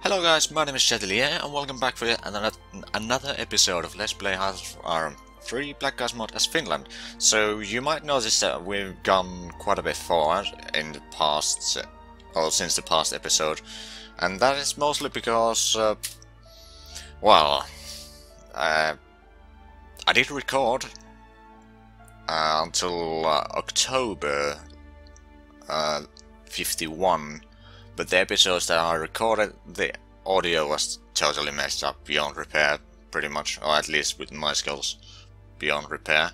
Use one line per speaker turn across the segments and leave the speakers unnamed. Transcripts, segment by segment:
Hello guys, my name is Zhatelier and welcome back for another episode of Let's Play our 3 Black Guys mod as Finland. So you might notice that we've gone quite a bit forward in the past, or since the past episode, and that is mostly because, I did record until October 51. But the episodes that I recorded, the audio was totally messed up, beyond repair, pretty much, or at least with my skills, beyond repair.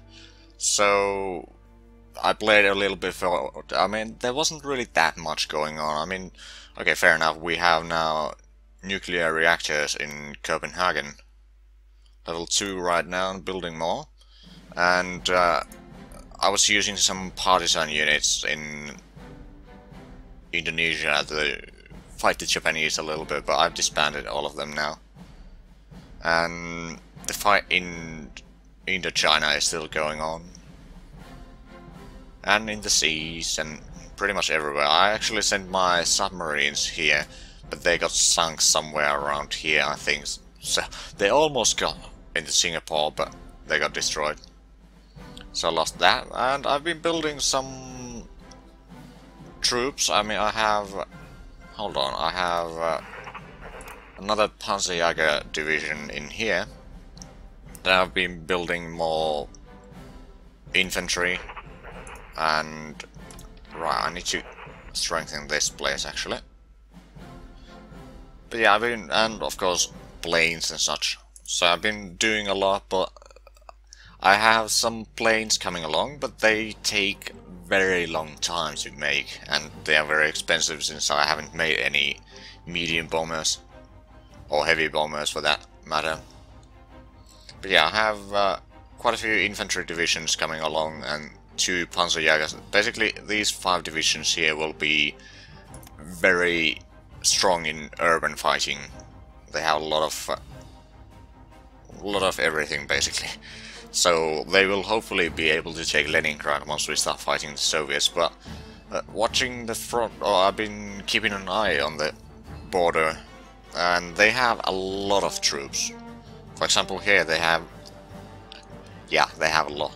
So I played a little bit for, I mean, there wasn't really that much going on. I mean, okay, fair enough, we have now nuclear reactors in Copenhagen. Level 2 right now, and building more. And I was using some partisan units in Indonesia to fight the Japanese a little bit, but I've disbanded all of them now. And the fight in Indochina is still going on. And in the seas, and pretty much everywhere. I actually sent my submarines here, but they got sunk somewhere around here, I think. So they almost got into Singapore, but they got destroyed. So I lost that, and I've been building some troops. I mean, I have... Hold on, I have another Panzerjäger division in here. Then I've been building more infantry, and... Right, I need to strengthen this place, actually. But yeah, I've been... And, of course, planes and such. So I've been doing a lot, but... I have some planes coming along, but they take very long time to make, and they are very expensive since I haven't made any medium bombers, or heavy bombers for that matter. But yeah, I have quite a few infantry divisions coming along and 2 Panzerjägers. Basically, these 5 divisions here will be very strong in urban fighting. They have a lot of everything, basically. So they will hopefully be able to take Leningrad once we start fighting the Soviets, but watching the front, I've been keeping an eye on the border, and they have a lot of troops. For example, here they have, yeah, they have a lot.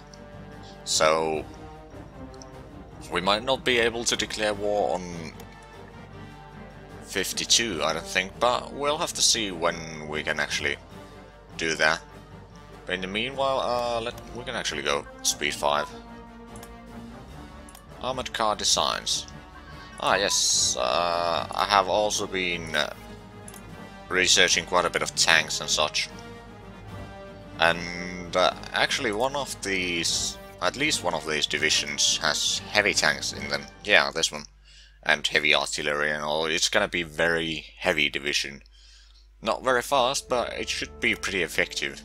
So we might not be able to declare war on 52, I don't think, but we'll have to see when we can actually do that. In the meanwhile, we can actually go speed 5. Armored car designs. Ah yes, I have also been researching quite a bit of tanks and such. And actually one of these, at least one of these divisions has heavy tanks in them. Yeah, this one. And heavy artillery and all. It's gonna be very heavy division. Not very fast, but it should be pretty effective.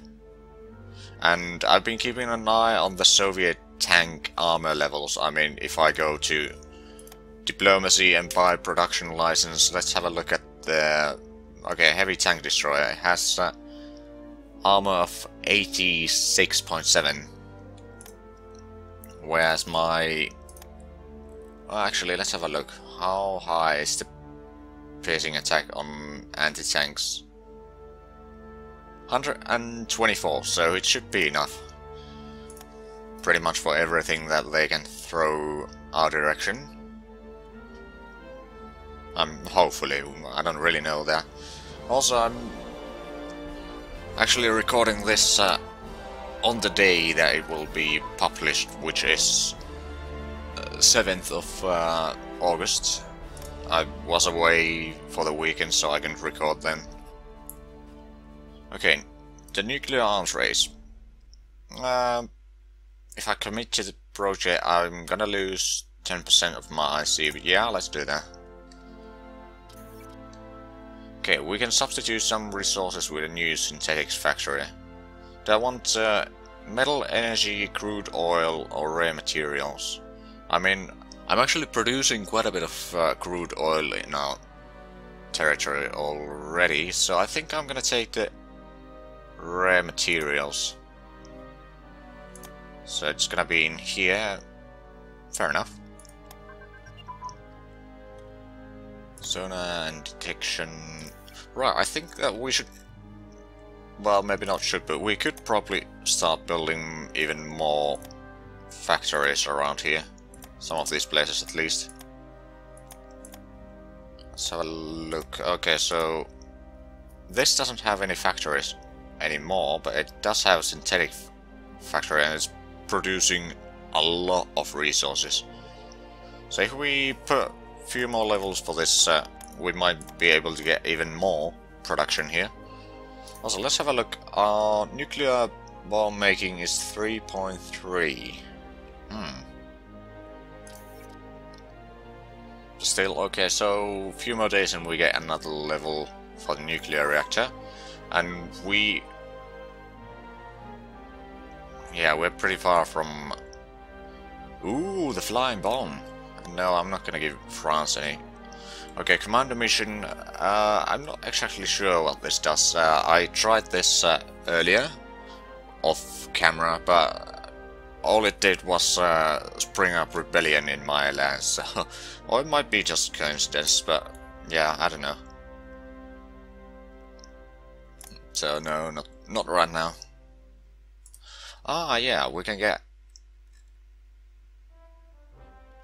And I've been keeping an eye on the Soviet tank armor levels. I mean, if I go to diplomacy and buy production license, let's have a look at the... Okay, heavy tank destroyer. It has armor of 86.7. Whereas my... Well, actually, let's have a look. How high is the piercing attack on anti-tanks? 124, so it should be enough. Pretty much for everything that they can throw our direction. Hopefully, I don't really know that. Also, I'm actually recording this on the day that it will be published, which is 7th of August. I was away for the weekend, so I can record then. Okay, the nuclear arms race. If I commit to the project, I'm gonna lose 10% of my IC, but yeah, let's do that. Okay, we can substitute some resources with a new synthetics factory. Do I want metal, energy, crude oil, or rare materials? I mean, I'm actually producing quite a bit of crude oil in our territory already, so I think I'm gonna take the rare materials. So it's gonna be in here. Fair enough. Sonar and detection. Right, I think that we should... Well, maybe not should, but we could probably start building even more factories around here. Some of these places at least. Let's have a look. Okay, so... This doesn't have any factories anymore, but it does have a synthetic factory and it's producing a lot of resources. So if we put a few more levels for this, we might be able to get even more production here. Also, let's have a look. Our nuclear bomb making is 3.3. Still, okay, so a few more days and we get another level for the nuclear reactor. And yeah, we're pretty far from... Ooh, the flying bomb. No, I'm not gonna give France any. Okay, commander mission. I'm not exactly sure what this does. I tried this earlier, off camera, but all it did was spring up rebellion in my lands. So, or it might be just coincidence, but yeah, I don't know. So no, not right now. Ah, yeah, we can get...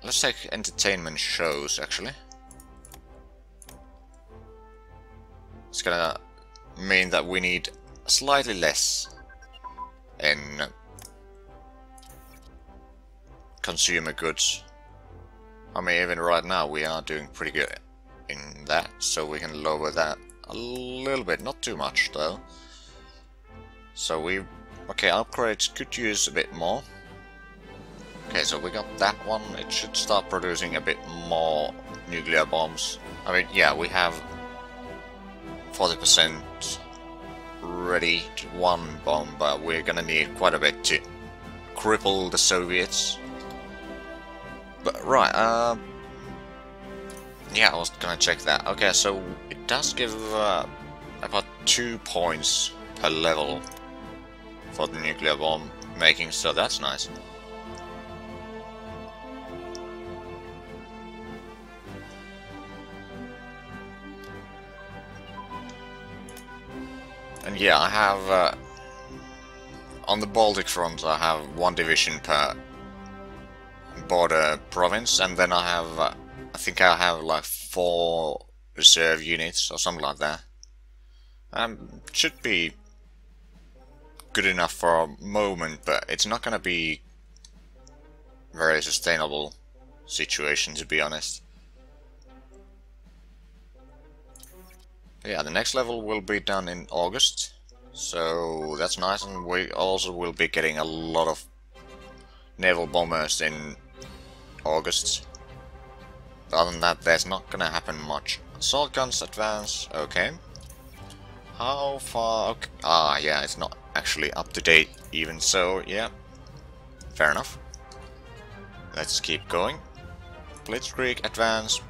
Let's take entertainment shows, actually. It's gonna mean that we need slightly less in consumer goods. I mean, even right now we are doing pretty good in that, so we can lower that a little bit, not too much though. So okay, upgrades could use a bit more. Okay, so we got that one. It should start producing a bit more nuclear bombs. I mean, yeah, we have 40% ready to one bomb, but we're gonna need quite a bit to cripple the Soviets. But right, yeah, I was gonna check that. Okay, so it does give about 2 points per level for the nuclear bomb making, so that's nice. And yeah, I have on the Baltic front I have 1 division per border province, and then I have I think I have like 4 reserve units or something like that. Should be good enough for a moment, but it's not gonna be very sustainable situation, to be honest. Yeah, the next level will be done in August, so that's nice, and we also will be getting a lot of naval bombers in August. But other than that, there's not gonna happen much. Assault guns advance, okay. How far? Okay. Ah, yeah, it's not actually up to date even, so yeah, fair enough. Let's keep going. Blitzkrieg advance.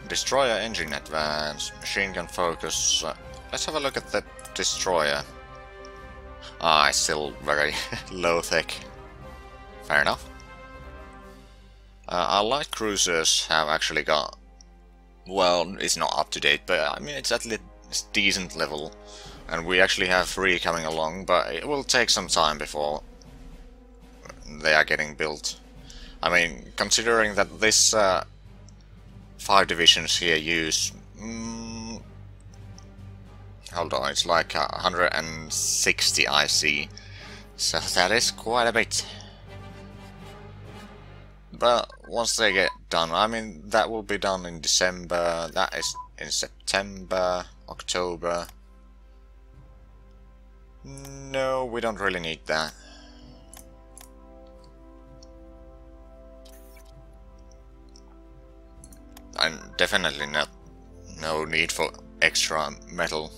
Destroyer engine advance, machine gun focus. Let's have a look at the destroyer. Ah, it's still very low tech. Fair enough. Our light cruisers have actually got... Well, it's not up to date, but I mean it's at least decent level. And we actually have 3 coming along, but it will take some time before they are getting built. I mean, considering that this 5 divisions here use... hold on, it's like 160 I see. So that is quite a bit. But once they get done, I mean, that will be done in December, that is in September, October. No, we don't really need that. And definitely no need for extra metal.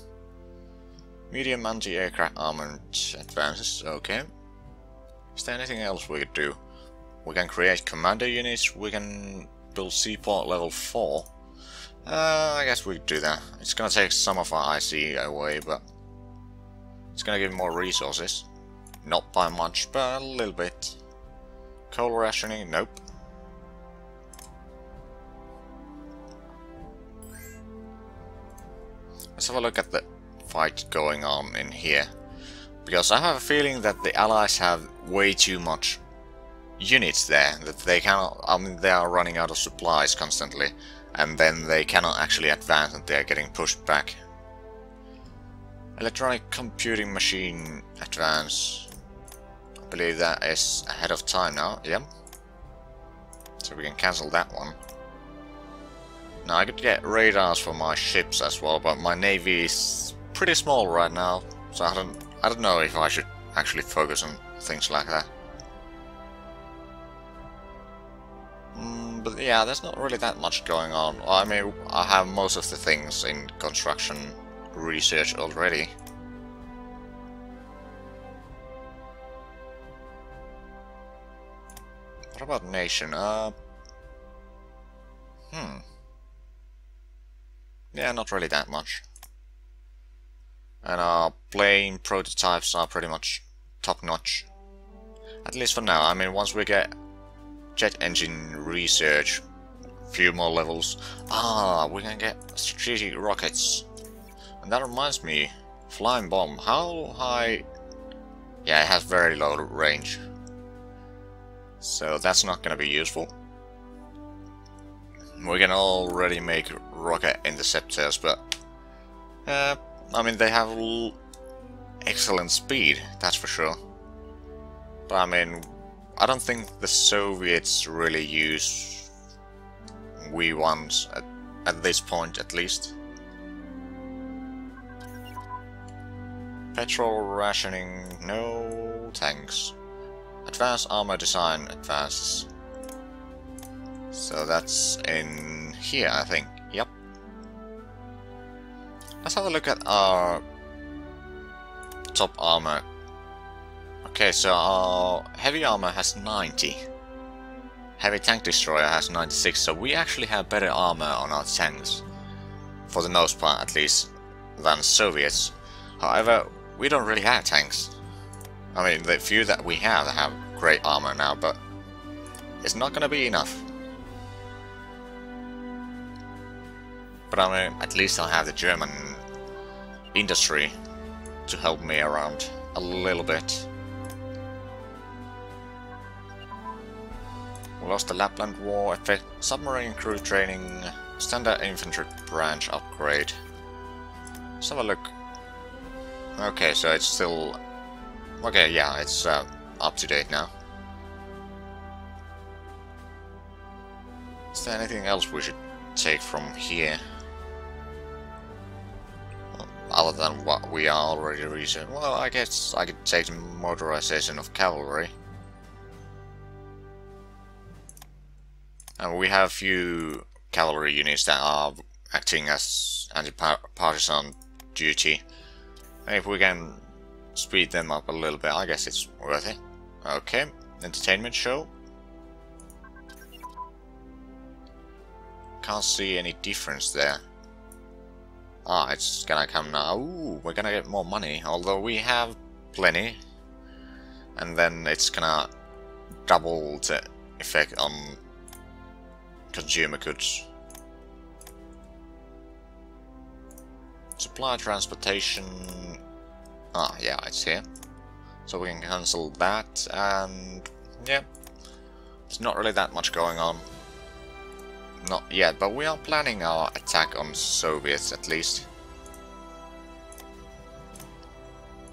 Medium anti-aircraft armament advances, okay. Is there anything else we could do? We can create commander units, we can build seaport level 4. I guess we could do that. It's gonna take some of our IC away, but it's gonna give more resources. Not by much, but a little bit. Coal rationing, nope. Let's have a look at the fight going on in here. Because I have a feeling that the Allies have way too much units there, that they cannot, I mean, they are running out of supplies constantly, and then they cannot actually advance and they are getting pushed back. Electronic computing machine advance. I believe that is ahead of time now, yep. So we can cancel that one. Now I could get radars for my ships as well, but my navy is pretty small right now, so I don't know if I should actually focus on things like that. But yeah, there's not really that much going on. I mean, I have most of the things in construction research already. What about nation? Yeah, not really that much. And our plane prototypes are pretty much top-notch. At least for now. I mean, once we get jet engine research, few more levels. We can get strategic rockets. And that reminds me, flying bomb. How high? Yeah, it has very low range. So that's not gonna be useful. We can already make rocket interceptors, but I mean, they have excellent speed, that's for sure. But I mean, I don't think the Soviets really use V1s at this point, at least. Petrol rationing, no thanks. Advanced armor design advances. So that's in here, I think. Yep. Let's have a look at our top armor. Okay, so our heavy armor has 90. Heavy tank destroyer has 96, so we actually have better armor on our tanks. For the most part, at least, than Soviets. However, we don't really have tanks. I mean, the few that we have great armor now, but it's not gonna be enough. But I mean, at least I have the German industry to help me around a little bit. We lost the Lapland War, effect submarine crew training, standard infantry branch upgrade. Let's have a look. Okay, so it's still... Okay, yeah, it's up to date now. Is there anything else we should take from here? Other than what we are already researching. Well, I guess I could take the motorization of cavalry. And we have a few cavalry units that are acting as anti-partisan duty. And if we can speed them up a little bit, I guess it's worth it. Okay, entertainment show. Can't see any difference there. It's gonna come now. Ooh, we're gonna get more money, although we have plenty. And then it's gonna double the effect on consumer goods. Supply transportation. Yeah, it's here. So we can cancel that, and yeah, there's not really that much going on. Not yet, but we are planning our attack on Soviets at least.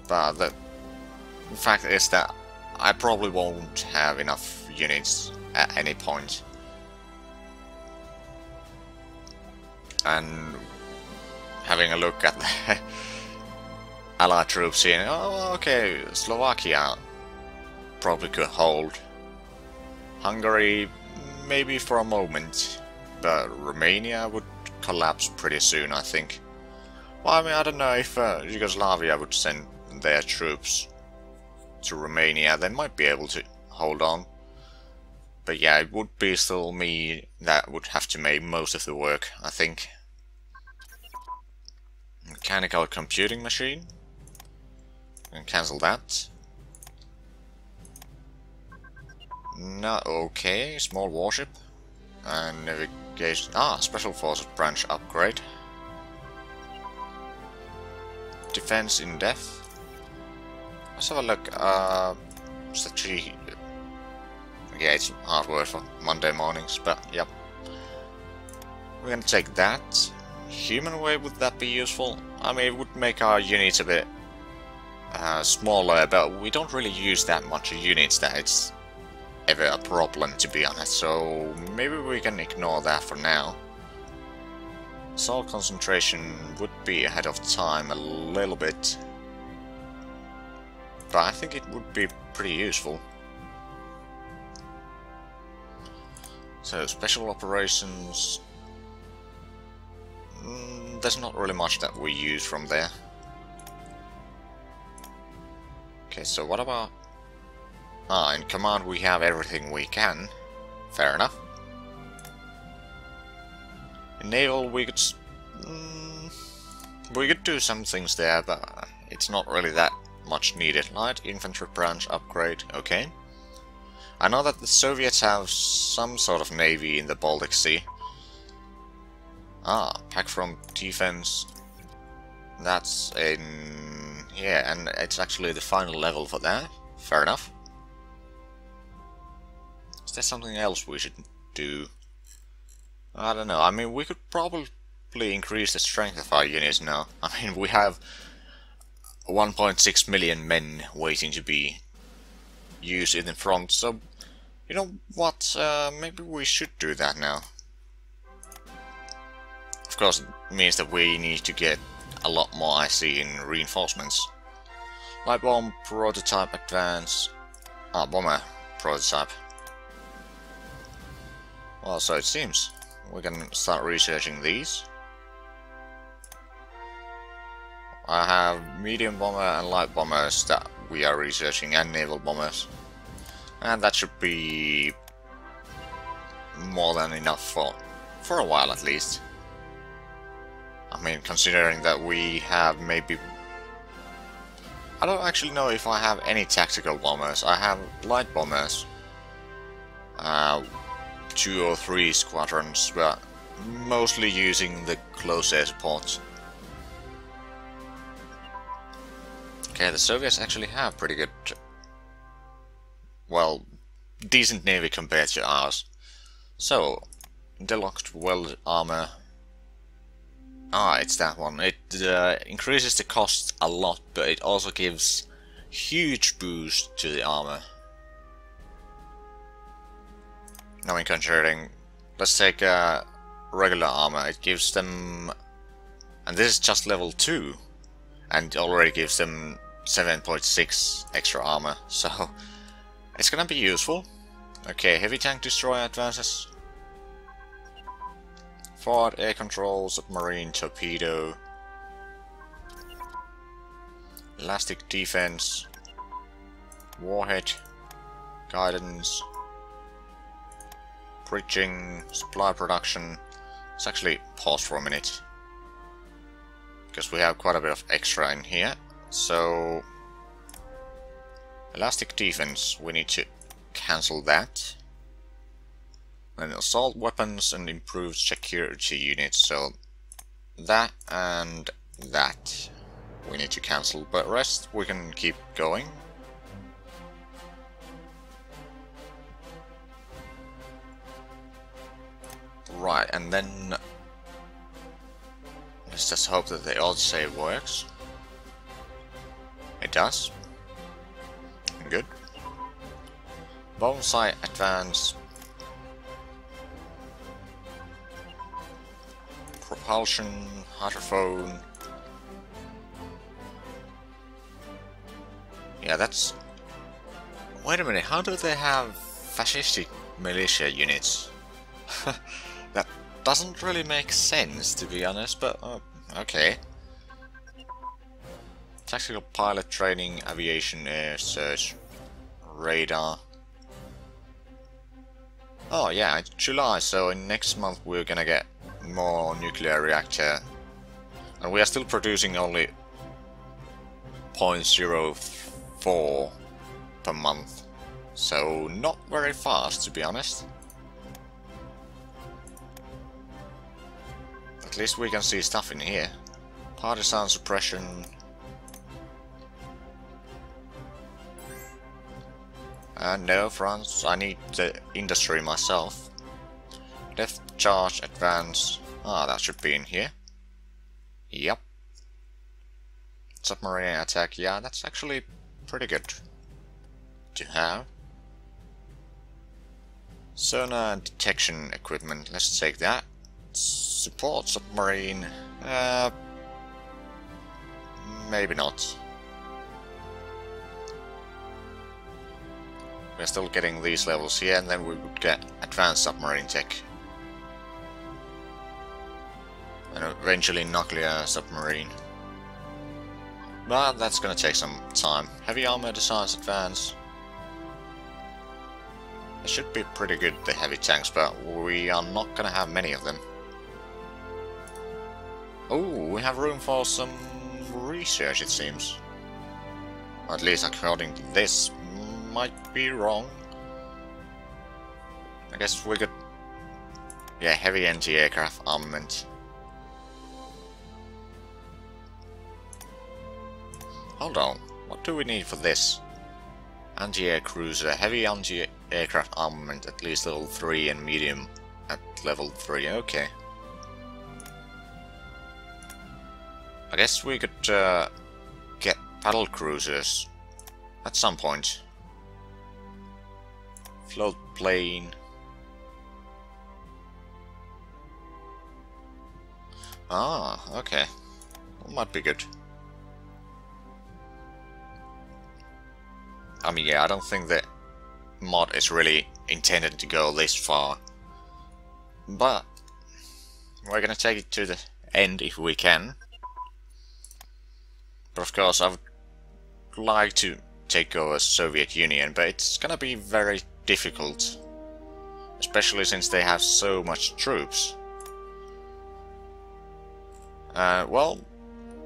But the fact is that I probably won't have enough units at any point. And having a look at the Allied troops here, oh okay, Slovakia probably could hold. Hungary, maybe for a moment. But Romania would collapse pretty soon, I think. Well, I mean, I don't know if Yugoslavia would send their troops to Romania. They might be able to hold on. But yeah, it would be still me that would have to make most of the work, I think. Mechanical computing machine. And cancel that. No, okay, small warship. And navigation. Special forces branch upgrade. defense in depth. Let's have a look. Strategy. Yeah, it's hard word for Monday mornings, but yep. We're gonna take that. Human wave, would that be useful? I mean, it would make our units a bit smaller, but we don't really use that much units that it's ever a problem, to be honest, so maybe we can ignore that for now. Soul concentration would be ahead of time a little bit, but I think it would be pretty useful. So, special operations... there's not really much that we use from there. Okay, so what about... in command we have everything we can. Fair enough. In naval we could do some things there, but it's not really that much needed. Light infantry branch upgrade, okay. I know that the Soviets have some sort of navy in the Baltic Sea. Pack from defense. That's in... yeah, and it's actually the final level for that. Fair enough. Is there something else we should do? I don't know. I mean, we could probably increase the strength of our units now. I mean, we have 1.6 million men waiting to be used in the front, so you know what? Maybe we should do that now. Of course, it means that we need to get a lot more, I see, in reinforcements. Light bomb prototype advance. Bomber prototype. Well, so it seems. We can start researching these. I have medium bomber and light bombers that we are researching, and naval bombers. And that should be more than enough for a while at least. I mean, considering that we have maybe... I don't actually know if I have any tactical bombers. I have light bombers. 2 or 3 squadrons, but mostly using the close air support. Okay, the Soviets actually have pretty good... well, decent navy compared to ours. So, deluxe welded armor... it's that one. It increases the cost a lot, but it also gives huge boost to the armor. Now, in considering, let's take regular armor. It gives them, and this is just level 2, and it already gives them 7.6 extra armor. So it's gonna be useful. Okay, heavy tank destroyer advances. Forward air control, submarine torpedo, elastic defense, warhead, guidance, bridging, supply production. Let's actually pause for a minute, because we have quite a bit of extra in here. So, elastic defense, we need to cancel that. And assault weapons and improved security units, so that and that we need to cancel, but rest we can keep going. Right, and then let's just hope that the autosave works. It does. Good. Bonsai advance. Propulsion, hydrophone. Yeah, that's... wait a minute, how do they have fascistic militia units? That doesn't really make sense, to be honest, but okay. Tactical pilot training, aviation, air search, radar. Oh yeah, it's July, so in next month we're gonna get more nuclear reactor, and we are still producing only 0.04 per month, so not very fast, to be honest. At least we can see stuff in here. Partisan suppression, No, France, I need the industry myself. Left charge, advance. Ah, that should be in here. Yep. Submarine attack, yeah, that's actually pretty good to have. Sonar detection equipment, let's take that. Support submarine, maybe not. We're still getting these levels here, and then we would get advanced submarine tech. And eventually nuclear submarine. But that's gonna take some time. Heavy armor designs advance. It should be pretty good, the heavy tanks, but we are not gonna have many of them. Oh, we have room for some research, it seems. At least according to this. Might be wrong. I guess we could... Yeah, heavy anti-aircraft armament. Hold on, what do we need for this? Anti-air cruiser, heavy anti-aircraft armament at least level 3 and medium at level 3, okay. I guess we could get battle cruisers at some point. Float plane. Ah, okay. That might be good. I mean, yeah, I don't think the mod is really intended to go this far. But we're gonna take it to the end if we can. But of course, I would like to take over Soviet Union, but it's gonna be very difficult, especially since they have so much troops. Well,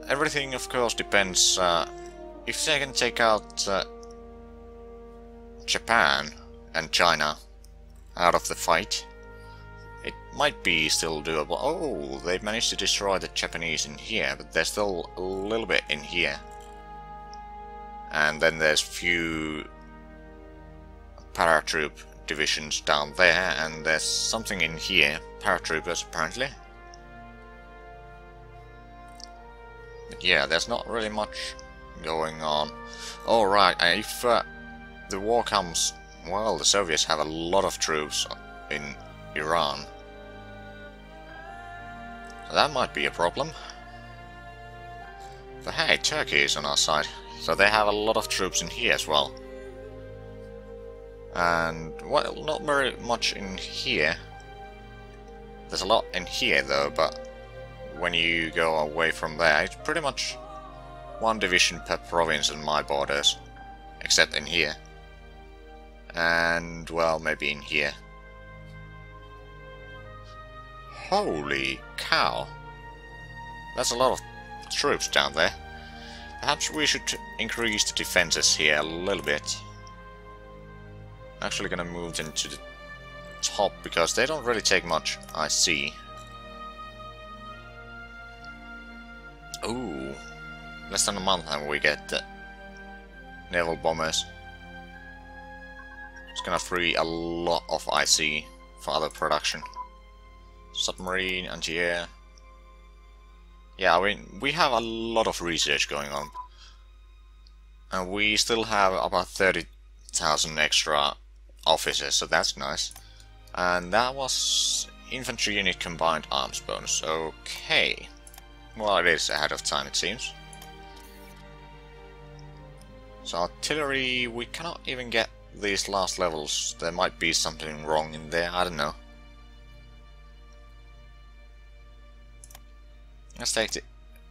everything of course depends. If they can take out Japan and China out of the fight, it might be still doable. Oh, they managed to destroy the Japanese in here, but there's still a little bit in here. And then there's few paratroop divisions down there, and there's something in here, paratroopers apparently. But yeah, there's not really much going on. Alright, if the war comes, well, the Soviets have a lot of troops in Iran. So that might be a problem. But hey, Turkey is on our side, so they have a lot of troops in here as well. And, well, not very much in here. There's a lot in here though, but when you go away from there, it's pretty much one division per province in my borders. Except in here. And, well, maybe in here. Holy cow! That's a lot of troops down there. Perhaps we should increase the defenses here a little bit. Actually gonna move them to the top, because they don't really take much, I see. Ooh, less than a month and we get the naval bombers. It's gonna free a lot of IC for other production. Submarine, anti-air. Yeah, I mean, we have a lot of research going on. And we still have about 30,000 extra officers, so that's nice. And that was infantry unit combined arms bonus. Okay. Well, it is ahead of time, it seems. So artillery, we cannot even get these last levels. There might be something wrong in there, I don't know. Let's take the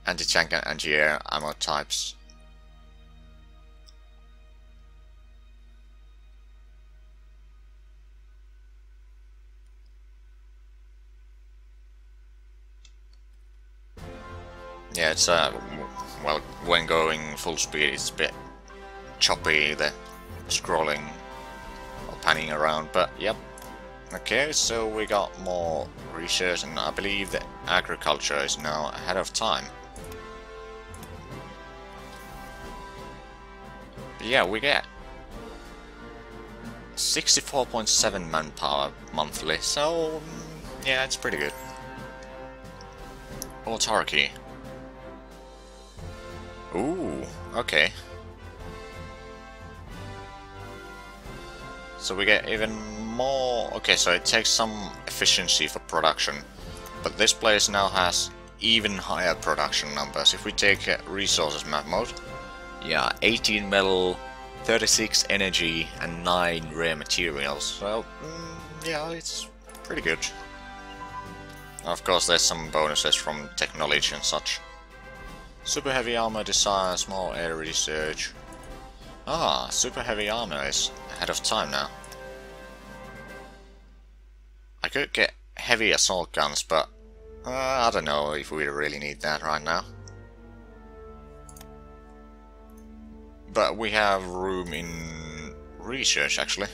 anti-tank and anti-air ammo types. Yeah, it's well, when going full speed it's a bit choppy, the scrolling or panning around, but yep. Okay, so we got more research, and I believe that agriculture is now ahead of time. But yeah, we get 64.7 manpower monthly, so yeah, it's pretty good. Autarky. Ooh, okay. So we get even more... Okay, so it takes some efficiency for production, but this place now has even higher production numbers. If we take resources map mode, yeah, 18 metal, 36 energy and 9 rare materials. So, yeah, it's pretty good. Of course, there's some bonuses from technology and such. Super heavy armor desires more air research. Ah, super heavy armor is ahead of time now. I could get heavy assault guns, but I don't know if we really need that right now. But we have room in research, actually.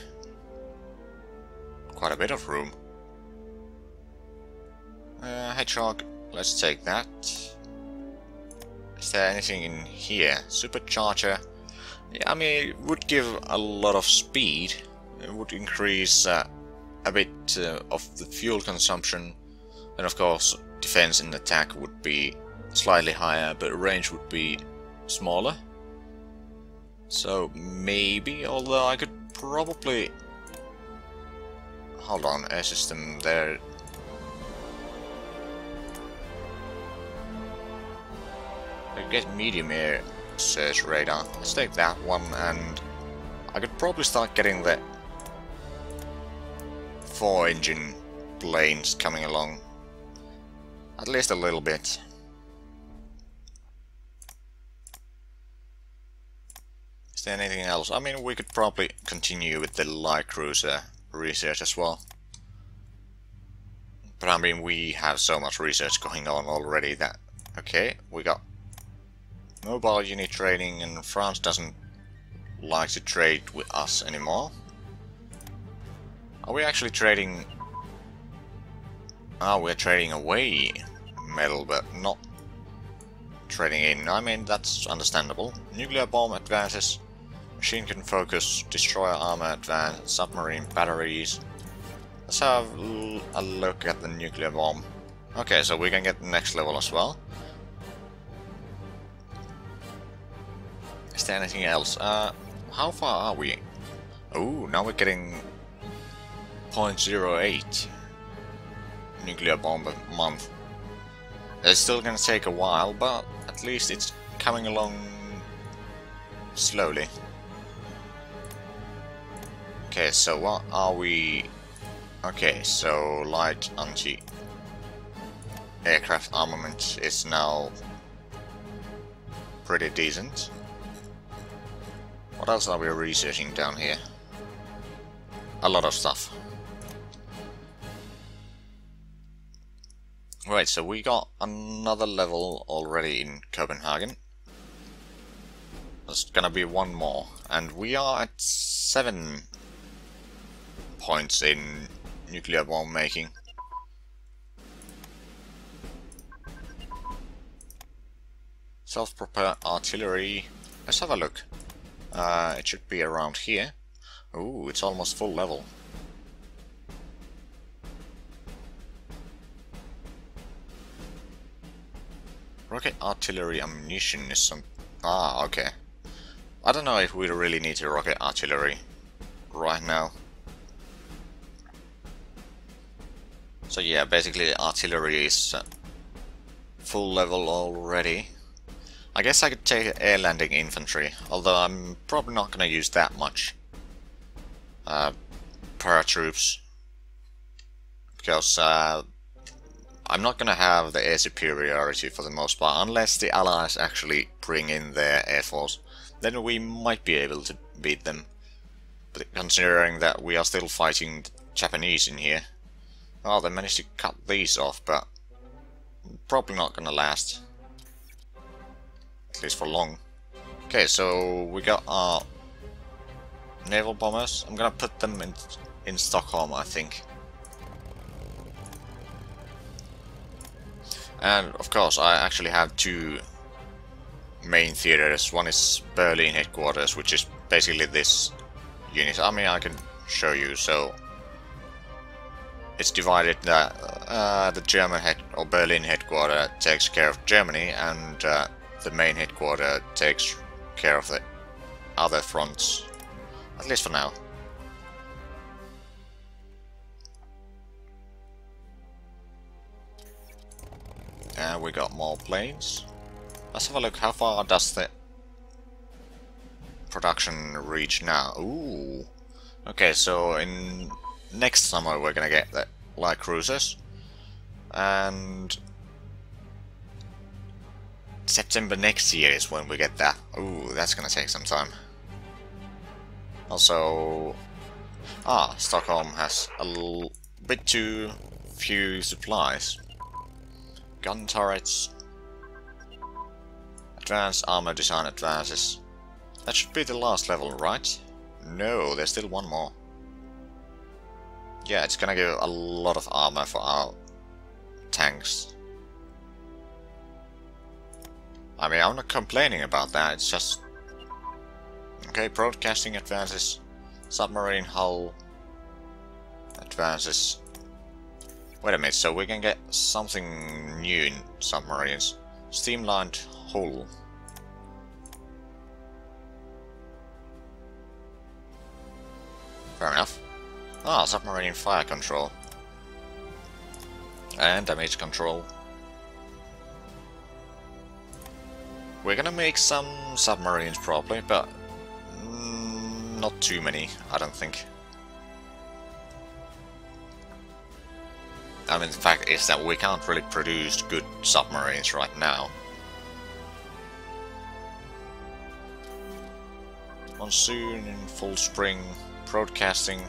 Quite a bit of room. Hedgehog, let's take that. Is there anything in here? Supercharger. Yeah, I mean, it would give a lot of speed. It would increase a bit of the fuel consumption. And of course, defense and attack would be slightly higher, but range would be smaller. So maybe, although I could probably... Hold on, air system there. I could get medium air search radar. Let's take that one, and I could probably start getting the 4-engine planes coming along. At least a little bit. Is there anything else? I mean, we could probably continue with the light cruiser research as well. But I mean, we have so much research going on already that... Okay, we got mobile unit trading, and France doesn't like to trade with us anymore. Are we actually trading... Ah, we're trading away metal, but not trading in. I mean, that's understandable. Nuclear bomb advances. Machine gun focus. Destroyer armor advance. Submarine batteries. Let's have a look at the nuclear bomb. Okay, so we can get the next level as well. Is there anything else? How far are we? Oh, now we're getting 0.08 nuclear bomb a month. It's still gonna take a while, but at least it's coming along slowly. Okay, so what are we... Okay, so light anti-aircraft armament is now pretty decent. What else are we researching down here? A lot of stuff. Right, so we got another level already in Copenhagen. There's gonna be one more, and we are at 7 points in nuclear bomb making. Self-propelled artillery. Let's have a look. It should be around here. Ooh, it's almost full level. Rocket artillery ammunition is some... Ah, okay. I don't know if we really need a rocket artillery right now. So yeah, basically artillery is full level already. I guess I could take air landing infantry, although I'm probably not gonna use that much paratroops, because I'm not gonna have the air superiority for the most part, unless the Allies actually bring in their air force. Then we might be able to beat them. But considering that we are still fighting the Japanese in here, well, they managed to cut these off, but probably not gonna last. At least for long. Okay, so we got our naval bombers. I'm gonna put them in Stockholm, I think. And of course, I actually have two main theaters. One is Berlin headquarters, which is basically this unit. I mean, I can show you. So it's divided that the German or Berlin headquarters takes care of Germany, and the main headquarters takes care of the other fronts, at least for now. And we got more planes. Let's have a look. How far does the production reach now? Ooh. Okay, so in next summer we're gonna get the light cruisers, and September next year is when we get that. Ooh, that's gonna take some time. Also, Stockholm has a bit too few supplies. Gun turrets, advanced armor design advances. That should be the last level, right? No, there's still one more. Yeah, it's gonna give a lot of armor for our tanks. I mean, I'm not complaining about that, it's just... Okay, broadcasting advances, submarine hull advances. Wait a minute, so we can get something new in submarines. Streamlined hull. Fair enough. Submarine fire control. And damage control. We're gonna make some submarines probably, but not too many, I don't think. I mean, the fact is that we can't really produce good submarines right now. Monsoon in full spring, broadcasting.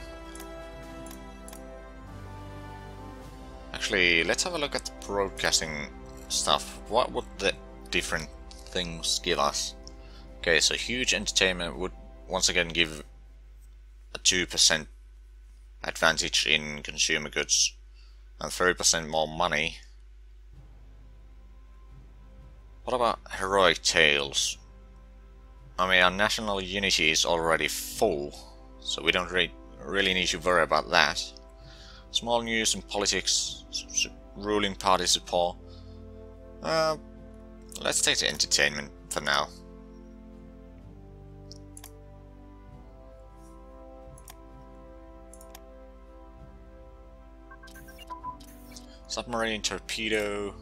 Actually, let's have a look at the broadcasting stuff. What would the different things give us? Okay, so huge entertainment would once again give a 2% advantage in consumer goods and 30% more money. What about heroic tales? I mean, our national unity is already full, so we don't really need to worry about that. Small news and politics, ruling party support. Let's take the entertainment for now. Submarine torpedo.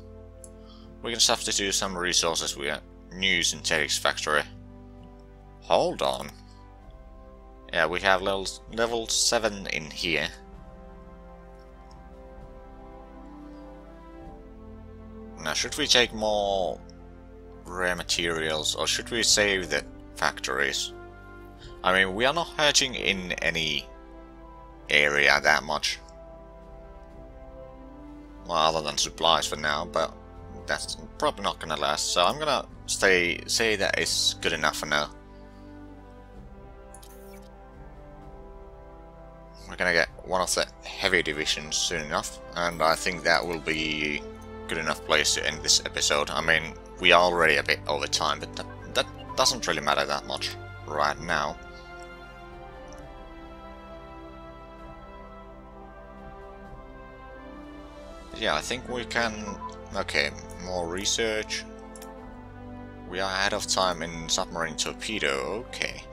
We can substitute some resources with new synthetics factory. Hold on. Yeah, we have level 7 in here. Now, should we take more rare materials, or should we save the factories? I mean, we are not hurting in any area that much. Well, other than supplies for now, but that's probably not gonna last, so I'm gonna say that it's good enough for now. We're gonna get one of the heavy divisions soon enough, and I think that will be good enough place to end this episode. I mean, we are already a bit over time, but that doesn't really matter that much right now. Yeah, I think we can... Okay, more research. We are ahead of time in submarine torpedo, okay.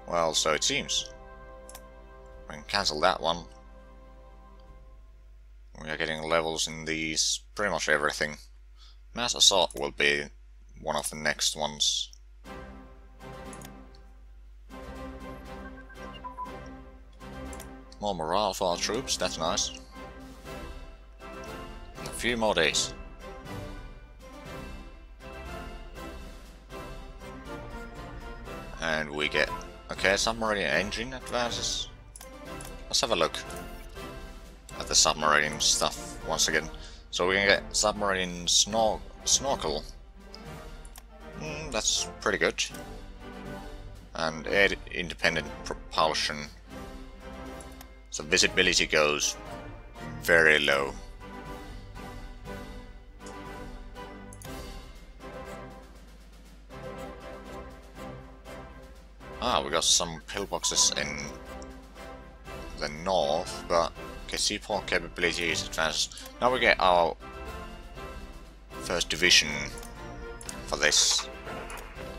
Well, so it seems. We can cancel that one. We are getting levels in these, pretty much everything. Mass assault will be one of the next ones. More morale for our troops, that's nice. A few more days. And we get... Okay, submarine engine advances. Let's have a look at the submarine stuff once again. So we can get submarine snorkel. That's pretty good. And air independent propulsion. So visibility goes very low. Ah, we got some pillboxes in the north, but okay, seaport capability is advanced. Now we get our first division for this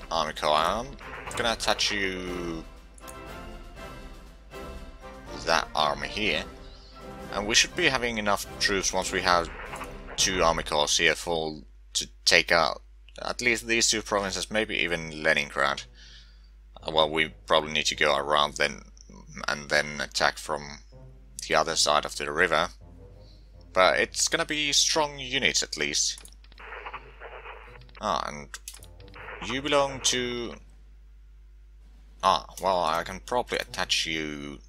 army corps. I'm gonna attach you that army here, and we should be having enough troops once we have 2 army corps here full to take out at least these 2 provinces, maybe even Leningrad. Well, we probably need to go around then and then attack from the other side of the river, but it's gonna be strong units at least. Ah, and you belong to... Ah, well, I can probably attach you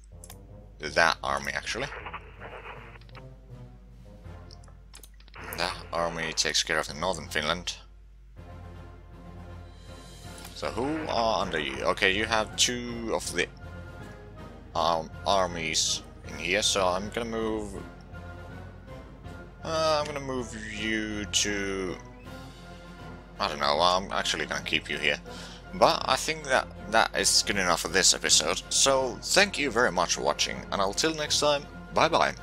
to that army, actually. That army takes care of the northern Finland. So who are under you? Okay, you have 2 of the armies in here, so I'm gonna move you to... I don't know, I'm actually gonna keep you here. But I think that is good enough for this episode, so thank you very much for watching, and until next time, bye bye.